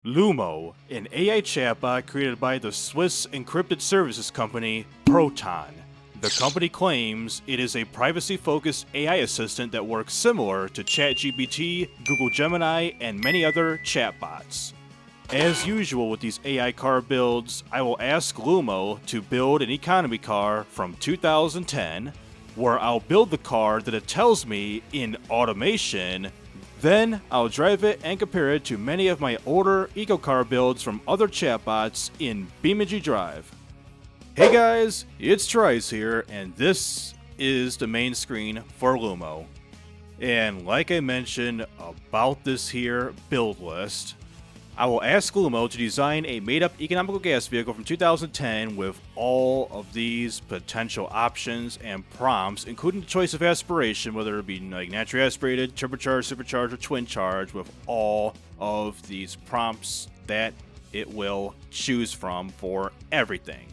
Lumo, an AI chatbot created by the Swiss encrypted services company Proton. The company claims it is a privacy-focused AI assistant that works similar to ChatGPT, Google Gemini, and many other chatbots. As usual with these AI car builds, I will ask Lumo to build an economy car from 2010, where I'll build the car that it tells me in automation. Then, I'll drive it and compare it to many of my older eco car builds from other chatbots in BeamNG.drive. Hey guys, it's TRIZE here, and this is the main screen for Lumo. And like I mentioned about this here build list, I will ask Lumo to design a made-up economical gas vehicle from 2010 with all of these potential options and prompts, including the choice of aspiration, whether it be like naturally aspirated, turbocharged, supercharged, or twin charged, with all of these prompts that it will choose from for everything.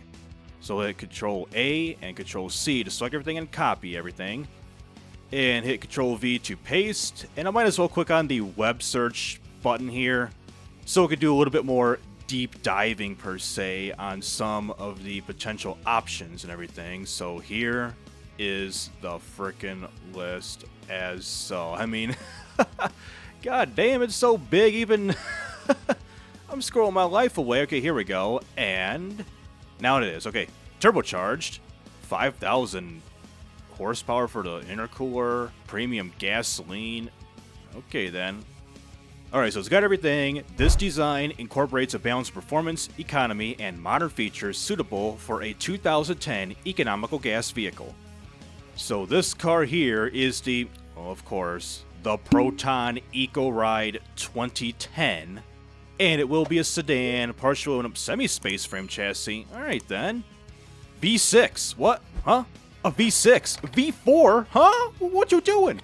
So hit Control A and Control C to select everything and copy everything, and hit Control V to paste. And I might as well click on the web search button here, so we could do a little bit more deep diving per se on some of the potential options and everything. So here is the frickin' list as so. I mean, god damn, it's so big even. I'm scrolling my life away. Okay, here we go. And now it is. Okay, turbocharged, 5,000 horsepower for the intercooler, premium gasoline. Okay then. Alright, so it's got everything. This design incorporates a balance of performance, economy, and modern features suitable for a 2010 economical gas vehicle. So this car here is the, well, of course, the Proton EcoRide 2010. And it will be a sedan, partial aluminum semi-space frame chassis. Alright then. V6. What? Huh? A V6? V4? Huh? What you doing?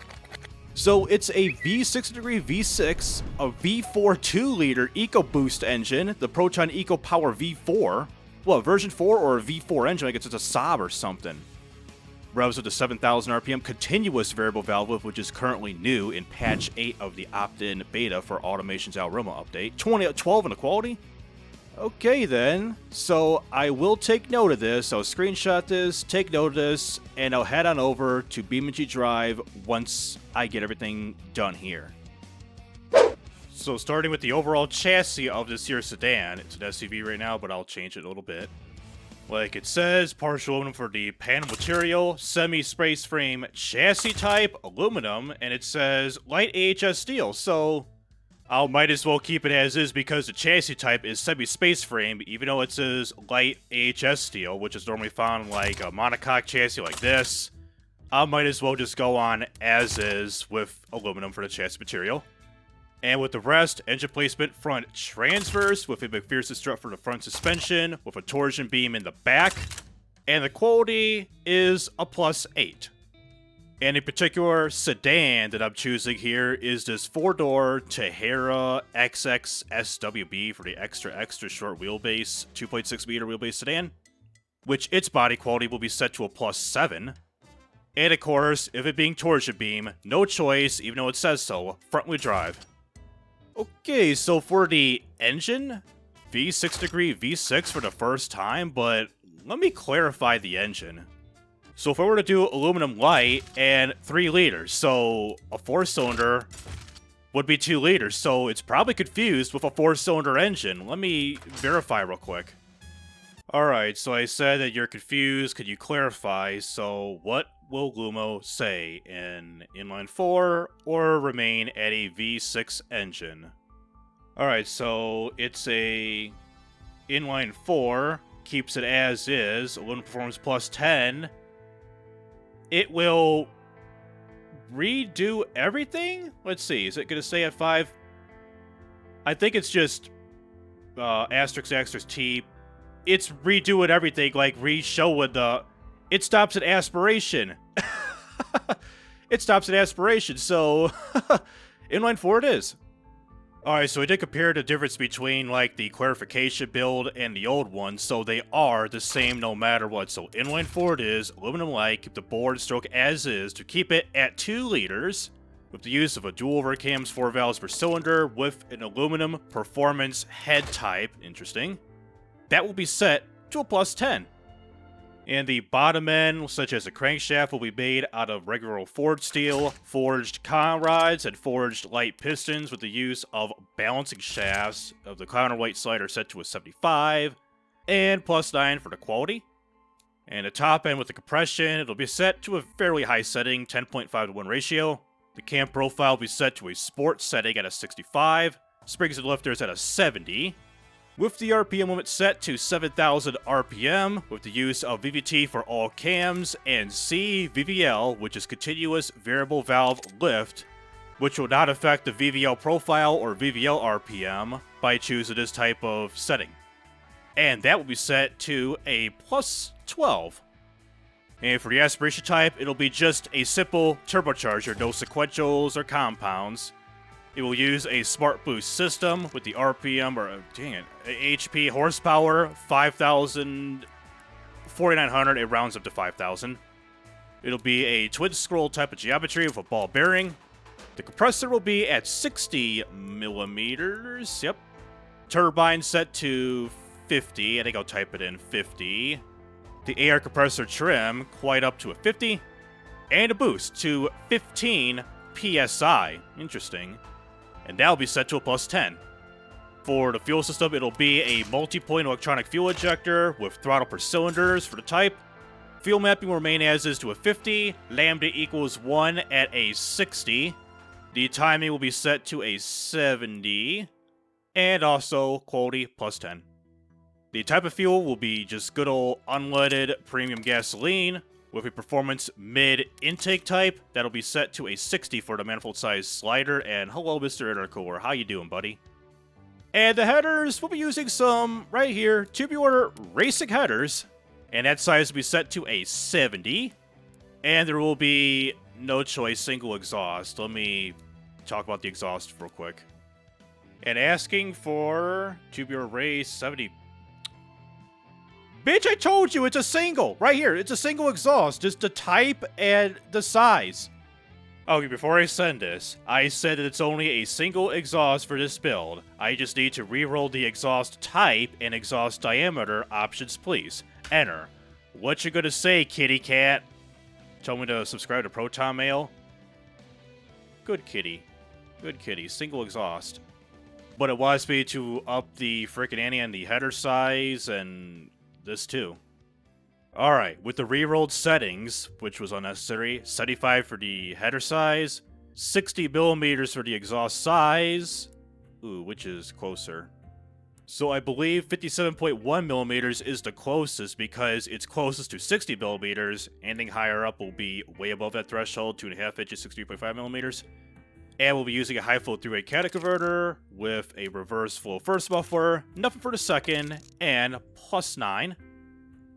So it's a V60 V6, a V4 2-liter EcoBoost engine, the Proton EcoPower V4. What, version 4 or a V4 engine? I guess it's a Saab or something. Revs up to 7,000 RPM, continuous variable valve lift, which is currently new in patch 8 of the opt-in beta for Automation's Alroma update. 12 in the quality? Okay then, so I will take note of this. I'll screenshot this, take note of this, and I'll head on over to BeamNG.drive once I get everything done here. So starting with the overall chassis of this here sedan, it's an SUV right now, but I'll change it a little bit. Like it says, partial aluminum for the panel material, semi-space frame chassis type, aluminum, and it says light AHS steel, so I might as well keep it as is because the chassis type is semi-space frame, even though it says light AHS steel, which is normally found in like a monocoque chassis like this. I might as well just go on as is with aluminum for the chassis material. And with the rest, engine placement front transverse with a McPherson strut for the front suspension, with a torsion beam in the back. And the quality is a +8. And a particular sedan that I'm choosing here is this 4-door Tahera XX SWB for the extra short wheelbase, 2.6 meter wheelbase sedan, which its body quality will be set to a +7. And of course, if it being torsion beam, no choice, even though it says so, front wheel drive. Okay, so for the engine, V60 V6 for the first time, but let me clarify the engine. So if I were to do aluminum light and 3 liters, so a 4-cylinder would be 2 liters, so it's probably confused with a 4-cylinder engine. Let me verify real quick. Alright, so I said that you're confused, could you clarify? So what will Lumo say, in inline 4 or remain at a V6 engine? Alright, so it's a inline 4, keeps it as is, aluminum performance +10. It will redo everything? Let's see, is it going to stay at 5? I think it's just asterisk T. It's redoing everything, like re-showing the... It stops at aspiration. It stops at aspiration, so inline 4 it is. Alright, so I did compare the difference between, like, the clarification build and the old one, so they are the same no matter what. So inline 4 it is, aluminum light, keep the board stroke as is, to keep it at 2 liters. with the use of a dual overcams 4 valves per cylinder with an aluminum performance head type. Interesting. That will be set to a +10. And the bottom end, such as the crankshaft, will be made out of regular forged steel, forged con rods, and forged light pistons with the use of balancing shafts of the counterweight slider set to a 75, and +9 for the quality. And the top end with the compression, it'll be set to a fairly high setting, 10.5 to 1 ratio. The cam profile will be set to a sports setting at a 65, springs and lifters at a 70, with the RPM limit set to 7,000 RPM, with the use of VVT for all cams, and CVVL, which is continuous variable valve lift, which will not affect the VVL profile or VVL RPM by choosing this type of setting. And that will be set to a +12. And for the aspiration type, it'll be just a simple turbocharger, no sequentials or compounds. It will use a smart boost system with the RPM, or HP horsepower, 5,000, 4,900, it rounds up to 5,000. It'll be a twin scroll type of geometry with a ball bearing. The compressor will be at 60 millimeters, yep. Turbine set to 50, I think I'll type it in 50. The air compressor trim, quite up to a 50. And a boost to 15 PSI, interesting. And that'll be set to a +10. For the fuel system, it'll be a multi-point electronic fuel injector with throttle per cylinders for the type. Fuel mapping will remain as is to a 50, lambda equals 1 at a 60. The timing will be set to a 70, and also quality +10. The type of fuel will be just good old unleaded premium gasoline, with a performance mid-intake type. That'll be set to a 60 for the manifold size slider. And hello, Mr. Intercooler. How you doing, buddy? And the headers, we'll be using some, right here, tubular racing headers. And that size will be set to a 70. And there will be, no choice, single exhaust. Let me talk about the exhaust real quick. And asking for tubular race 70. Bitch, I told you, it's a single! Right here, it's a single exhaust, just the type and the size. Okay, before I send this, I said that it's only a single exhaust for this build. I just need to re-roll the exhaust type and exhaust diameter options, please. Enter. What you gonna say, kitty cat? Tell me to subscribe to Proton Mail? Good kitty. Good kitty. Single exhaust. But it wants me to up the frickin' ante on the header size and this too. Alright, with the re-rolled settings, which was unnecessary, 75 for the header size, 60 millimeters for the exhaust size, ooh, which is closer. So I believe 57.1 millimeters is the closest because it's closest to 60 millimeters. Anything higher up will be way above that threshold, 2.5 inches, 63.5 millimeters. And we'll be using a high flow through-rate catalytic converter with a reverse flow first muffler, nothing for the second, and +9.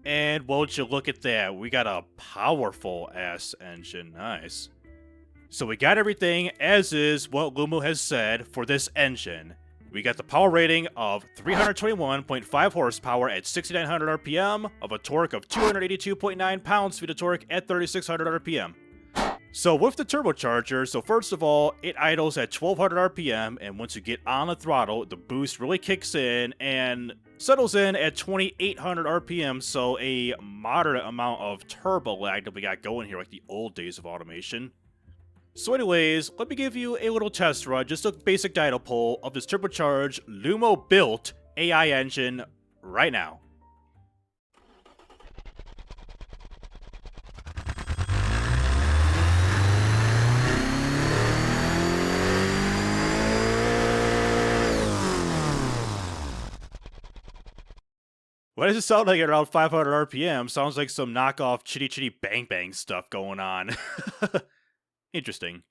And won't you look at that, we got a powerful ass engine, nice. So we got everything as is what Lumo has said for this engine. We got the power rating of 321.5 horsepower at 6,900 RPM, of a torque of 282.9 pounds-feet of torque at 3,600 RPM. So with the turbocharger, so first of all, it idles at 1200 RPM, and once you get on the throttle, the boost really kicks in and settles in at 2800 RPM, so a moderate amount of turbo lag that we got going here, like the old days of automation. So anyways, let me give you a little test run, just a basic dyno poll of this turbocharged Lumo-built AI engine right now. Why does it sound like at around 500 RPM? Sounds like some knockoff chitty chitty bang bang stuff going on. Interesting.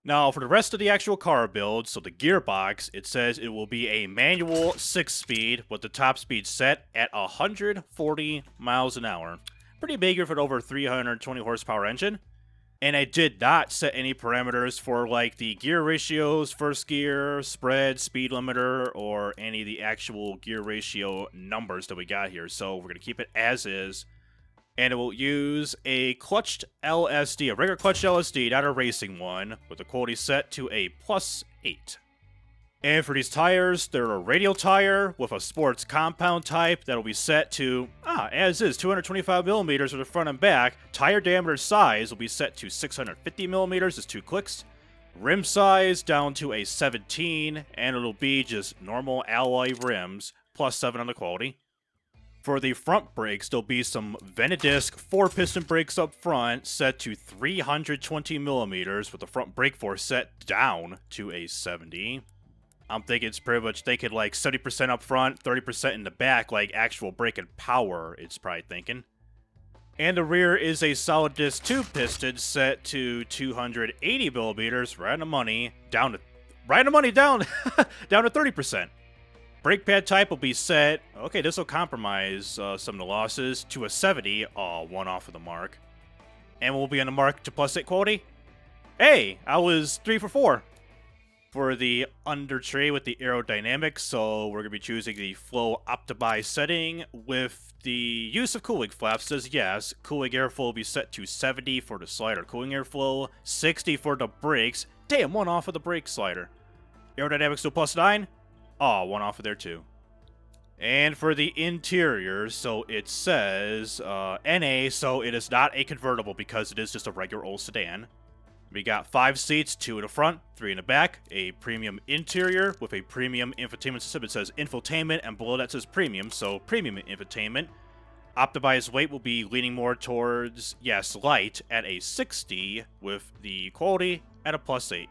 Now, for the rest of the actual car build, so the gearbox, it says it will be a manual 6-speed with the top speed set at 140 miles an hour. Pretty big for an over 320 horsepower engine. And I did not set any parameters for like the gear ratios, first gear, spread, speed limiter, or any of the actual gear ratio numbers that we got here. So we're going to keep it as is. And it will use a clutched LSD, a regular clutched LSD, not a racing one, with the quality set to a +8. And for these tires, they're a radial tire with a sports compound type that'll be set to, as is, 225mm for the front and back. Tire diameter size will be set to 650mm, as 2 clicks. Rim size down to a 17, and it'll be just normal alloy rims, +7 on the quality. For the front brakes, there'll be some Venedisc 4-piston brakes up front, set to 320mm, with the front brake force set down to a 70. I'm thinking it's pretty much thinking like 70% up front, 30% in the back, like actual braking power, it's probably thinking. And the rear is a solid disc 2-piston set to 280mm, right on the money, down to 30%. Brake pad type will be set, okay, this will compromise some of the losses, to a 70, one off of the mark. And we'll be on the mark to +8 quality. Hey, I was 3 for 4. For the under tray with the aerodynamics, so we're going to be choosing the flow optimized setting with the use of cooling flaps. Says yes, cooling airflow will be set to 70 for the slider cooling airflow, 60 for the brakes. Damn, one off of the brake slider. Aerodynamics to +9. One off of there too. And for the interior, so it says NA, so it is not a convertible because it is just a regular old sedan. We got 5 seats, 2 in the front, 3 in the back, a premium interior with a premium infotainment system. It says infotainment, and below that says premium, so premium infotainment. Optimized weight will be leaning more towards, yes, light at a 60, with the quality at a +8.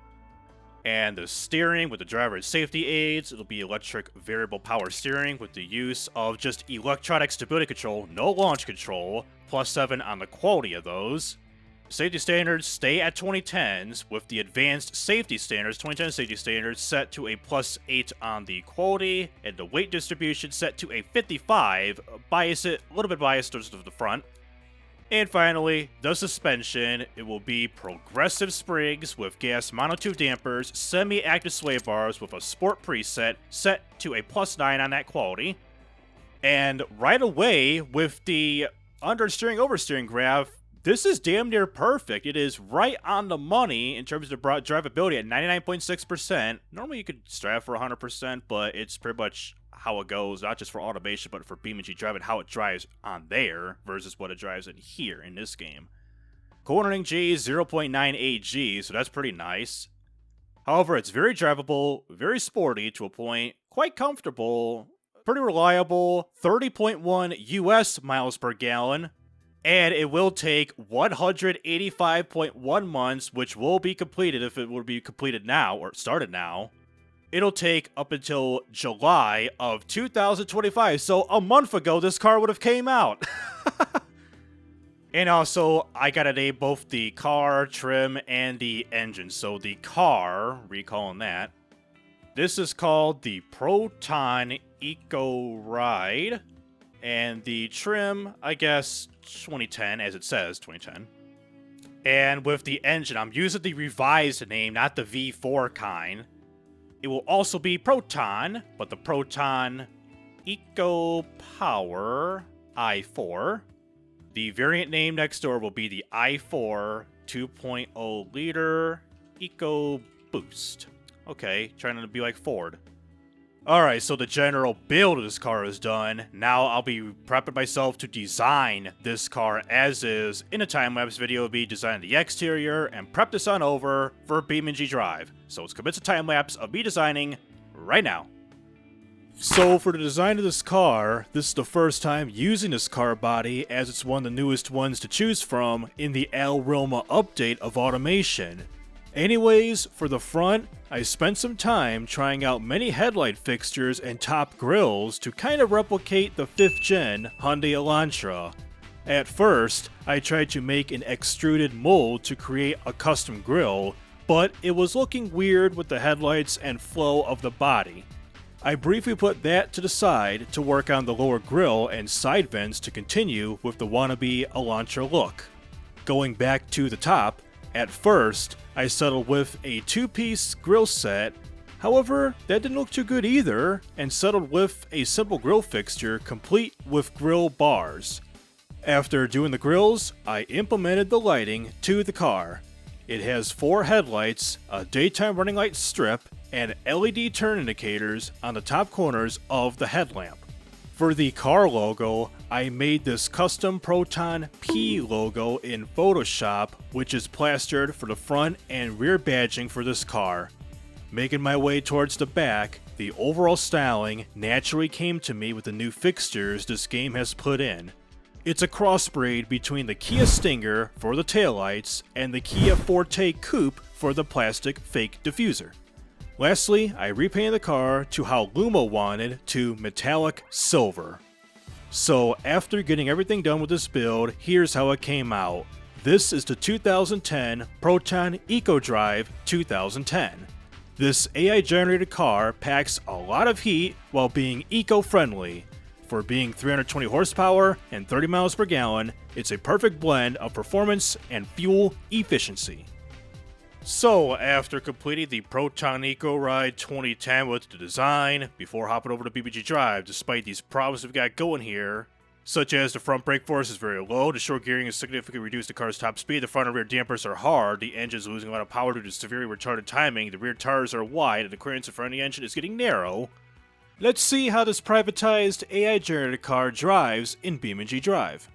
And the steering with the driver's safety aids, it'll be electric variable power steering with the use of just electronic stability control, no launch control, +7 on the quality of those. Safety standards stay at 2010s, with the advanced safety standards, 2010 safety standards, set to a +8 on the quality, and the weight distribution set to a 55, a little bit biased towards the front. And finally, the suspension, it will be progressive springs with gas monotube dampers, semi-active sway bars with a sport preset, set to a +9 on that quality. And right away, with the understeering oversteering graph, this is damn near perfect. It is right on the money in terms of drivability at 99.6%. Normally you could strive for 100%, but it's pretty much how it goes, not just for automation, but for BeamNG.drive and how it drives on there versus what it drives in here in this game. Cornering G is 0.98 G, so that's pretty nice. However, it's very drivable, very sporty to a point, quite comfortable, pretty reliable, 30.1 US miles per gallon. And it will take 185.1 months, which will be completed if it will be completed now, or started now. It'll take up until July of 2025, so a month ago this car would have came out. And also, I gotta name both the car, trim, and the engine. So the car, recalling that, this is called the Proton EcoRide. And the trim, I guess, 2010, as it says, 2010. And with the engine, I'm using the revised name, not the V4 kind. It will also be Proton, but the Proton Eco Power i4. The variant name next door will be the i4 2.0 liter Eco Boost. Okay, trying to be like Ford. Alright, so the general build of this car is done. Now I'll be prepping myself to design this car as is. In a time-lapse video, I'll be designing the exterior and prep this on over for BeamNG.drive. So let's commit to time-lapse of me designing right now. So for the design of this car, this is the first time using this car body as it's one of the newest ones to choose from in the Alroma update of automation. Anyways, for the front, I spent some time trying out many headlight fixtures and top grills to kind of replicate the 5th gen Hyundai Elantra. At first, I tried to make an extruded mold to create a custom grill, but it was looking weird with the headlights and flow of the body. I briefly put that to the side to work on the lower grille and side vents to continue with the wannabe Elantra look. Going back to the top, at first, I settled with a 2-piece grill set. However, that didn't look too good either, and settled with a simple grill fixture complete with grill bars. After doing the grills, I implemented the lighting to the car. It has 4 headlights, a daytime running light strip, and LED turn indicators on the top corners of the headlamp. For the car logo, I made this custom Proton P logo in Photoshop, which is plastered for the front and rear badging for this car. Making my way towards the back, the overall styling naturally came to me with the new fixtures this game has put in. It's a crossbreed between the Kia Stinger for the taillights and the Kia Forte Coupe for the plastic fake diffuser. Lastly, I repainted the car to how Lumo wanted, to metallic silver. So after getting everything done with this build, here's how it came out. This is the 2010 Proton EcoDrive 2010. This AI-generated car packs a lot of heat while being eco-friendly. For being 320 horsepower and 30 miles per gallon, it's a perfect blend of performance and fuel efficiency. So, after completing the Proton EcoRide 2010 with the design, before hopping over to BeamNG.drive, despite these problems we've got going here, such as the front brake force is very low, the short gearing has significantly reduced the car's top speed, the front and rear dampers are hard, the engine is losing a lot of power due to severely retarded timing, the rear tires are wide, and the clearance in front of the engine is getting narrow. Let's see how this privatized AI-generated car drives in BeamNG.drive.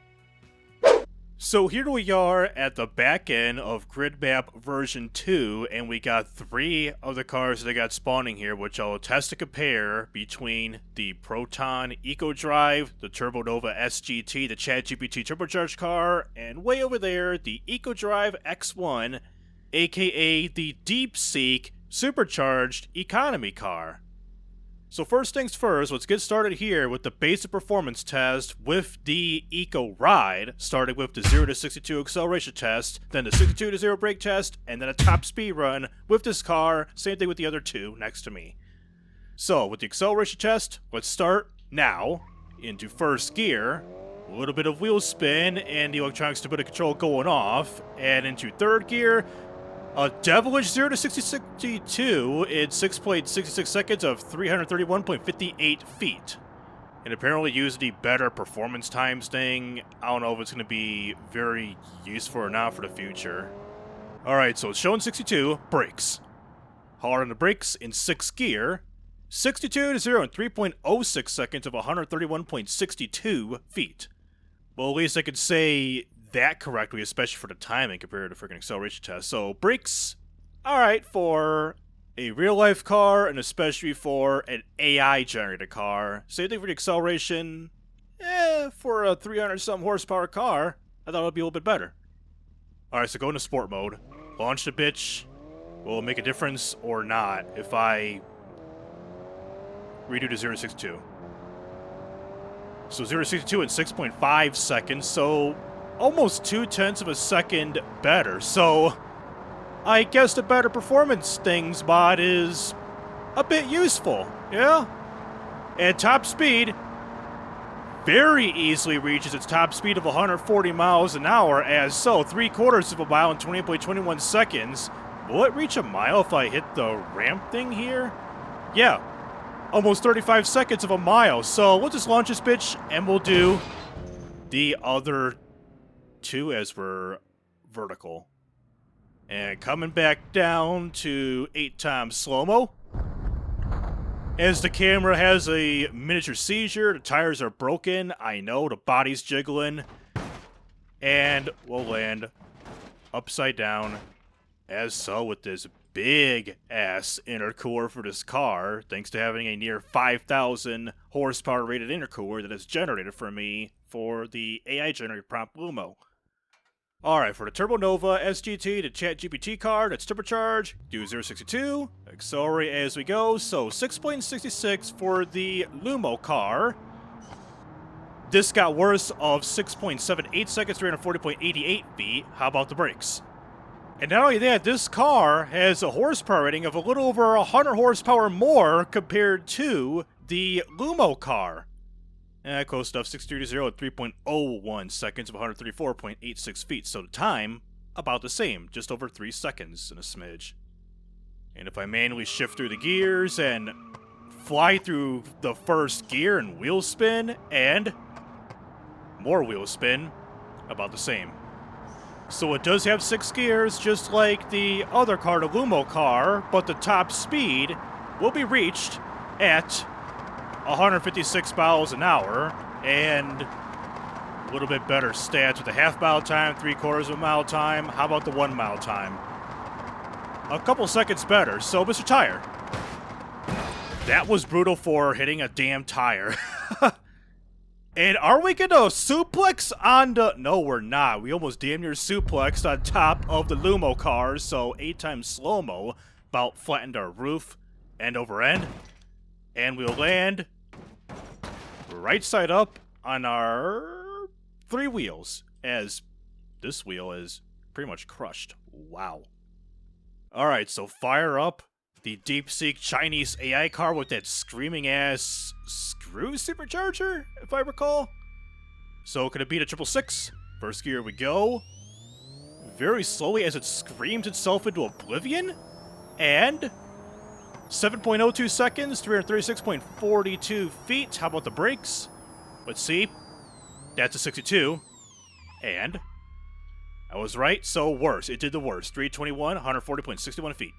So here we are at the back end of Grid Map version 2, and we got 3 of the cars that I got spawning here, which I'll test to compare between the Proton EcoDrive, the TurboNova SGT, the ChatGPT Turbocharged car, and way over there, the EcoDrive X1, aka the DeepSeek Supercharged Economy car. So first things first, let's get started here with the basic performance test with the EcoRide, starting with the 0 to 62 acceleration test, then the 62 to 0 brake test, and then a top speed run with this car, same thing with the other 2 next to me. So with the acceleration test, let's start now into first gear, a little bit of wheel spin and the electronic stability control going off, and into third gear, a devilish 0 to 62 in 6.66 seconds of 331.58 feet. And apparently using the better performance times thing, I don't know if it's going to be very useful or not for the future. Alright, so it's showing 62, brakes. Hard on the brakes in 6th gear. 62 to 0 in 3.06 seconds of 131.62 feet. Well, at least I could say that correctly, especially for the timing compared to freaking acceleration test. So brakes, alright for a real-life car, and especially for an AI-generated car. Same thing for the acceleration. For a 300-something horsepower car, I thought it would be a little bit better. Alright, so go into sport mode. Launch the bitch. Will it make a difference or not if I redo to 0 to 62? So 0 to 62 in 6.5 seconds, so almost 0.2 of a second better. So I guess the better performance things mod is a bit useful, yeah? And top speed very easily reaches its top speed of 140 miles an hour, as so 3/4 of a mile in 28.21 seconds. Will it reach a mile if I hit the ramp thing here? Yeah, almost 35 seconds of a mile. So we'll just launch this bitch and we'll do the other 2 as we're vertical. And coming back down to 8 times slow-mo. As the camera has a miniature seizure, the tires are broken, I know, the body's jiggling. And we'll land upside down, as so, with this big-ass intercooler for this car, thanks to having a near 5,000 horsepower rated intercooler that is generated for me for the AI-generated prompt Lumo. Alright, for the TurboNova SGT, the ChatGPT card, that's turbocharged, do 0.62, accelerate as we go, so 6.66 for the Lumo car. This got worse of 6.78 seconds, 340.88 feet. How about the brakes? And not only that, this car has a horsepower rating of a little over 100 horsepower more compared to the Lumo car. And close stuff, 63 to 0 at 3.01 seconds of 134.86 feet. So the time, about the same, just over 3 seconds and a smidge. And if I manually shift through the gears and fly through the first gear and wheel spin, and more wheel spin, about the same. So it does have 6 gears, just like the other car, the Lumo car, but the top speed will be reached at 156 miles an hour, and a little bit better stats with a half-mile time, 3/4 of a mile time. How about the 1 mile time? A couple seconds better. So, Mr. Tire, that was brutal for hitting a damn tire. And are we gonna suplex on the... No, we're not. We almost damn near suplexed on top of the Lumo cars, so 8 times slow-mo about flattened our roof end over end. And we'll land right side up on our 3 wheels, as this wheel is pretty much crushed. Wow. Alright, so fire up the DeepSeek Chinese AI car with that screaming-ass screw supercharger, if I recall. So, can it beat a 666? First gear we go. Very slowly as it screams itself into oblivion. And 7.02 seconds, 336.42 feet. How about the brakes? Let's see. That's a 62. And I was right, so worse. It did the worst. 321, 140.61 feet.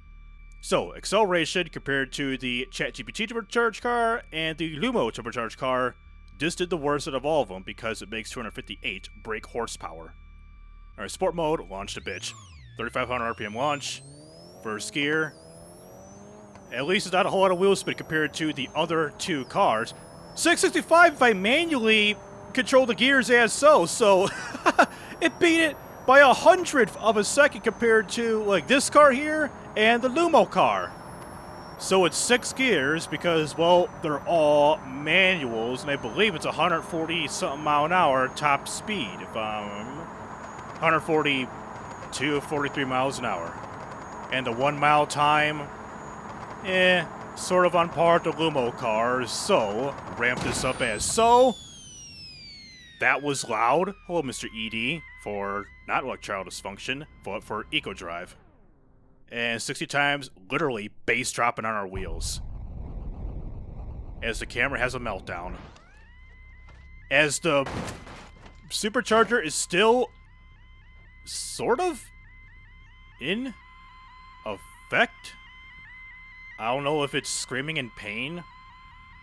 So, acceleration compared to the ChatGPT turbocharged car and the Lumo turbocharged car, this did the worst out of all of them because it makes 258 brake horsepower. Alright, sport mode, launch the bitch. 3,500 RPM launch. First gear. At least it's not a whole lot of wheel spin compared to the other 2 cars. 665 if I manually control the gears as so it beat it by 100th of a second compared to, like, this car here and the Lumo car. So it's 6 gears because, well, they're all manuals, and I believe it's 140-something mile an hour top speed, if I'm 142, 43 miles an hour. And the 1 mile time, sort of on par with the Lumo cars, so ramp this up as so. That was loud. Hello, Mr. ED, for not erectile dysfunction, but for EcoDrive. And 60 times, literally bass dropping on our wheels. As the camera has a meltdown. As the supercharger is still sort of in effect. I don't know if it's screaming in pain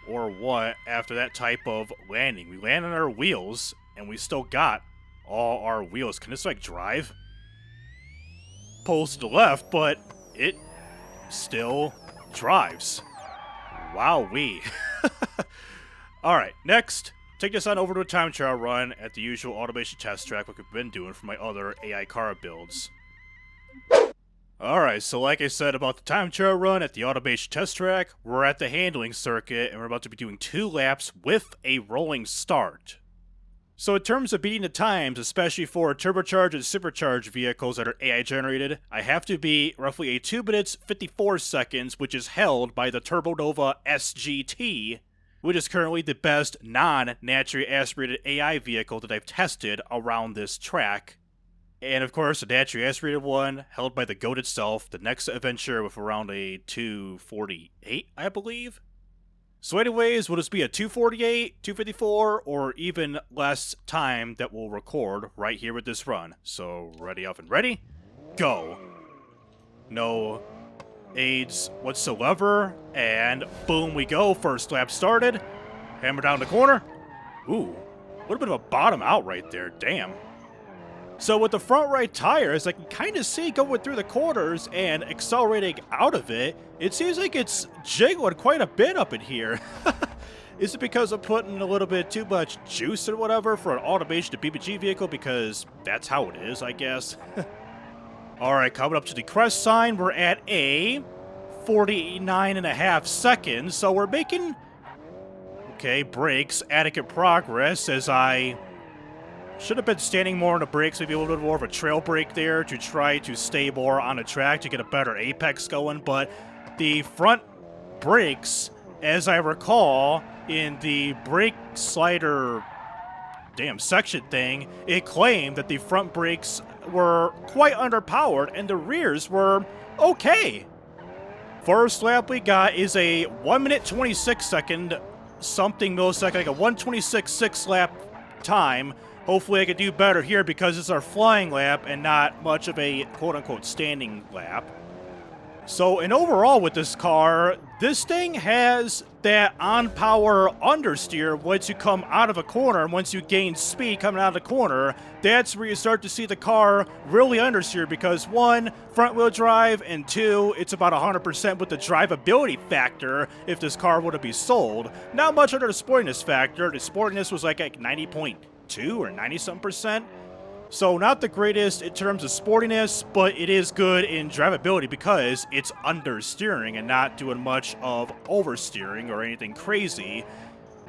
or what after that type of landing. We land on our wheels, and we still got all our wheels. Can this, like, drive? Pulls to the left, but it still drives. Wowee. Alright, next, take this on over to a time trial run at the usual automation test track like we've been doing for my other AI car builds. Alright, so like I said about the time trial run at the automation test track, we're at the handling circuit, and we're about to be doing 2 laps with a rolling start. So in terms of beating the times, especially for turbocharged and supercharged vehicles that are AI generated, I have to be roughly a 2 minutes 54 seconds, which is held by the TurboNova SGT, which is currently the best non-naturally aspirated AI vehicle that I've tested around this track. And of course, the naturally aspirated one, held by the GOAT itself, the Nexa Aventura, with around a 248, I believe? So anyways, will this be a 248, 254, or even less time that we'll record right here with this run? So, ready, up, and ready, go. No aids whatsoever, and boom we go, first lap started. Hammer down the corner. Ooh, a little bit of a bottom out right there, damn. So with the front right tires, I can kind of see going through the corners and accelerating out of it. It seems like it's jiggling quite a bit up in here. Is it because I'm putting a little bit too much juice or whatever for an automation to BeamNG vehicle? Because that's how it is, I guess. Alright, coming up to the crest sign, we're at a 49.5 seconds. So we're making, okay, brakes, adequate progress as I... should have been standing more on the brakes, maybe a little bit more of a trail brake there to try to stay more on the track to get a better apex going, but the front brakes, as I recall, in the brake slider section thing, it claimed that the front brakes were quite underpowered and the rears were okay. First lap we got is a 1 minute 26 second something millisecond, like a 1:26.6 lap time, Hopefully I can do better here because it's our flying lap and not much of a quote-unquote standing lap. So, and overall with this car, this thing has that on-power understeer once you come out of a corner, and once you gain speed coming out of the corner, that's where you start to see the car really understeer because 1, front-wheel drive, and 2, it's about 100% with the drivability factor if this car were to be sold. Not much under the sportiness factor. The sportiness was like 90.2 or 90-something%. So not the greatest in terms of sportiness, but it is good in drivability because it's understeering and not doing much of oversteering or anything crazy.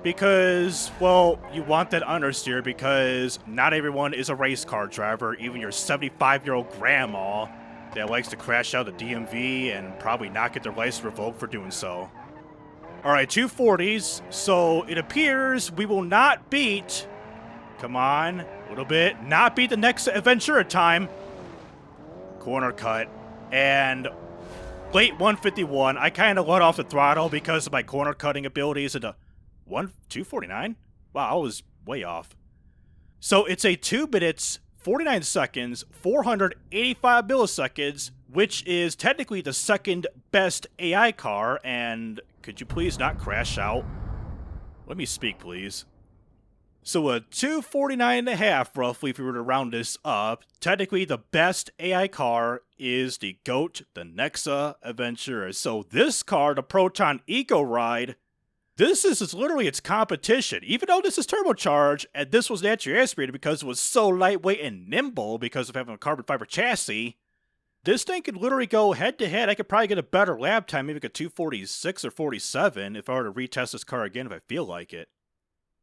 Because, well, you want that understeer because not everyone is a race car driver, even your 75-year-old grandma that likes to crash out the DMV and probably not get their license revoked for doing so. Alright, 240s, so it appears we will not beat... Come on, a little bit. Not beat the Nexa Aventura time. Corner cut. And late 151. I kind of let off the throttle because of my corner cutting abilities into 249? Wow, I was way off. So it's a 2 minutes, 49 seconds, 485 milliseconds, which is technically the second best AI car. And could you please not crash out? Let me speak, please. So a 249.5 roughly if we were to round this up. Technically the best AI car is the GOAT, the Nexa Aventura. So this car, the Proton EcoRide, this is literally its competition. Even though this is turbocharged, and this was naturally aspirated because it was so lightweight and nimble because of having a carbon fiber chassis, this thing could literally go head to head. I could probably get a better lap time, maybe like a 246 or 47 if I were to retest this car again if I feel like it.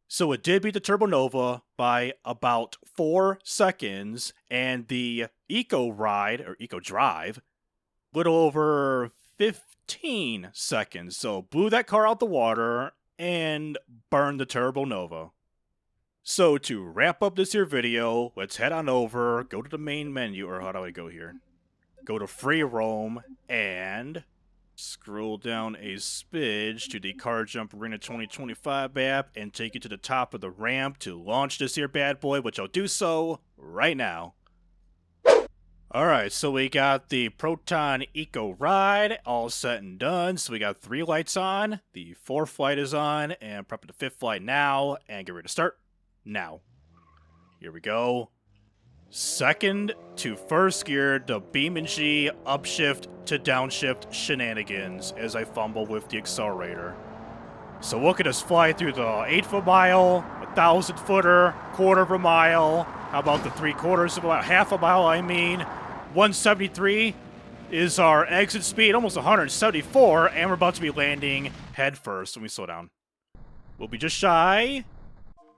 So it did beat the TurboNova by about 4 seconds, and the EcoRide, or EcoDrive, little over 15 seconds. So blew that car out the water and burned the TurboNova. So to wrap up this here video, let's head on over, go to the main menu, or how do I go here? Go to free roam, and... scroll down a smidge to the Car Jump Arena 2025 app and take you to the top of the ramp to launch this here bad boy, which I'll do so right now. Alright, so we got the Proton EcoRide all set and done. So we got 3 lights on, the 4th light is on, and prepping the 5th light now, and get ready to start now. Here we go. Second to first gear, the BeamNG upshift to downshift shenanigans as I fumble with the accelerator. So look at us fly through the 1/8 of a mile, 1,000-footer, 1/4 of a mile. How about the 3/4 of a mile, 1/2 a mile, I mean. 173 is our exit speed, almost 174, and we're about to be landing head first. Let me slow down. We'll be just shy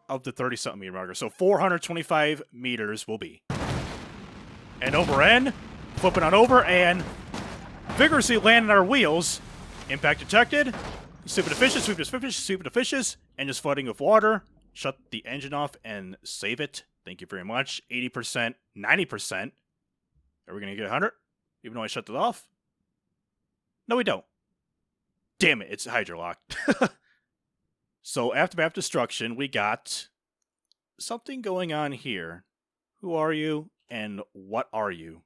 of the 30-something meter marker. So 425 meters will be. And over end, flipping on over, and vigorously landing our wheels. Impact detected. Sweep the fishes, sweep the fishes, sweep the fishes, and just flooding with water. Shut the engine off and save it. Thank you very much. 80%, 90%. Are we going to get 100? Even though I shut it off? No, we don't. Damn it, it's hydrolocked. So, aftermath destruction, we got something going on here. Who are you, and what are you?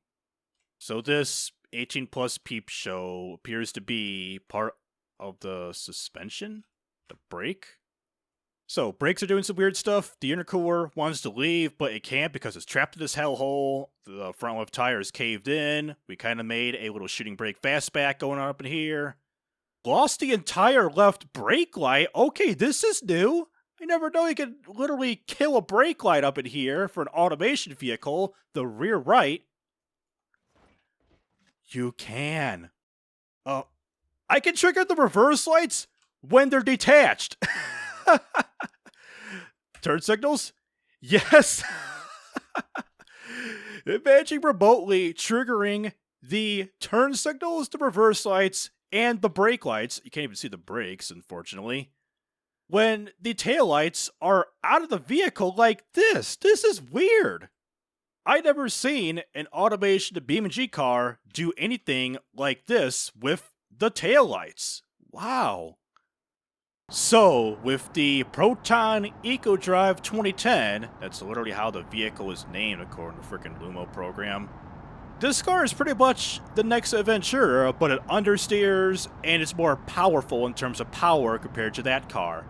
So, this 18-plus peep show appears to be part of the suspension? The brake? So, brakes are doing some weird stuff. The intercooler wants to leave, but it can't because it's trapped in this hellhole. The front left tire is caved in. We kind of made a little shooting brake fastback going on up in here. Lost the entire left brake light. Okay, this is new. I never know you could literally kill a brake light up in here for an automation vehicle. The rear right. You can. I can trigger the reverse lights when they're detached. Turn signals? Yes. Imagine remotely triggering the turn signals, the reverse lights, and the brake lights. You can't even see the brakes, unfortunately. When the taillights are out of the vehicle like this. This is weird. I've never seen an automation BeamNG car do anything like this with the taillights. Wow. So, with the Proton EcoDrive 2010, that's literally how the vehicle is named according to the freaking Lumo program, this car is pretty much the Nexa Aventura, but it understeers and it's more powerful in terms of power compared to that car.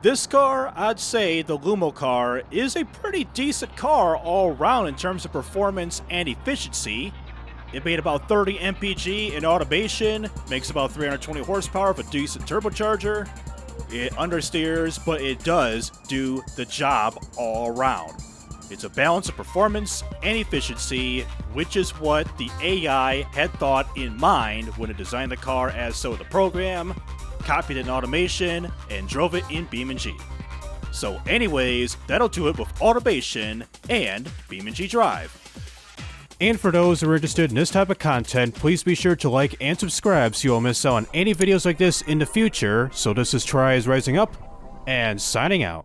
This car, I'd say the Lumo car, is a pretty decent car all around in terms of performance and efficiency. It made about 30 mpg in automation, makes about 320 horsepower with a decent turbocharger. It understeers, but it does do the job all around. It's a balance of performance and efficiency, which is what the AI had thought in mind when it designed the car, as so the program, copied it in automation, and drove it in BeamNG. So anyways, that'll do it with automation and BeamNG.drive. And for those who are interested in this type of content, please be sure to like and subscribe so you won't miss out on any videos like this in the future. So this is TRIZE Rising Up, and signing out.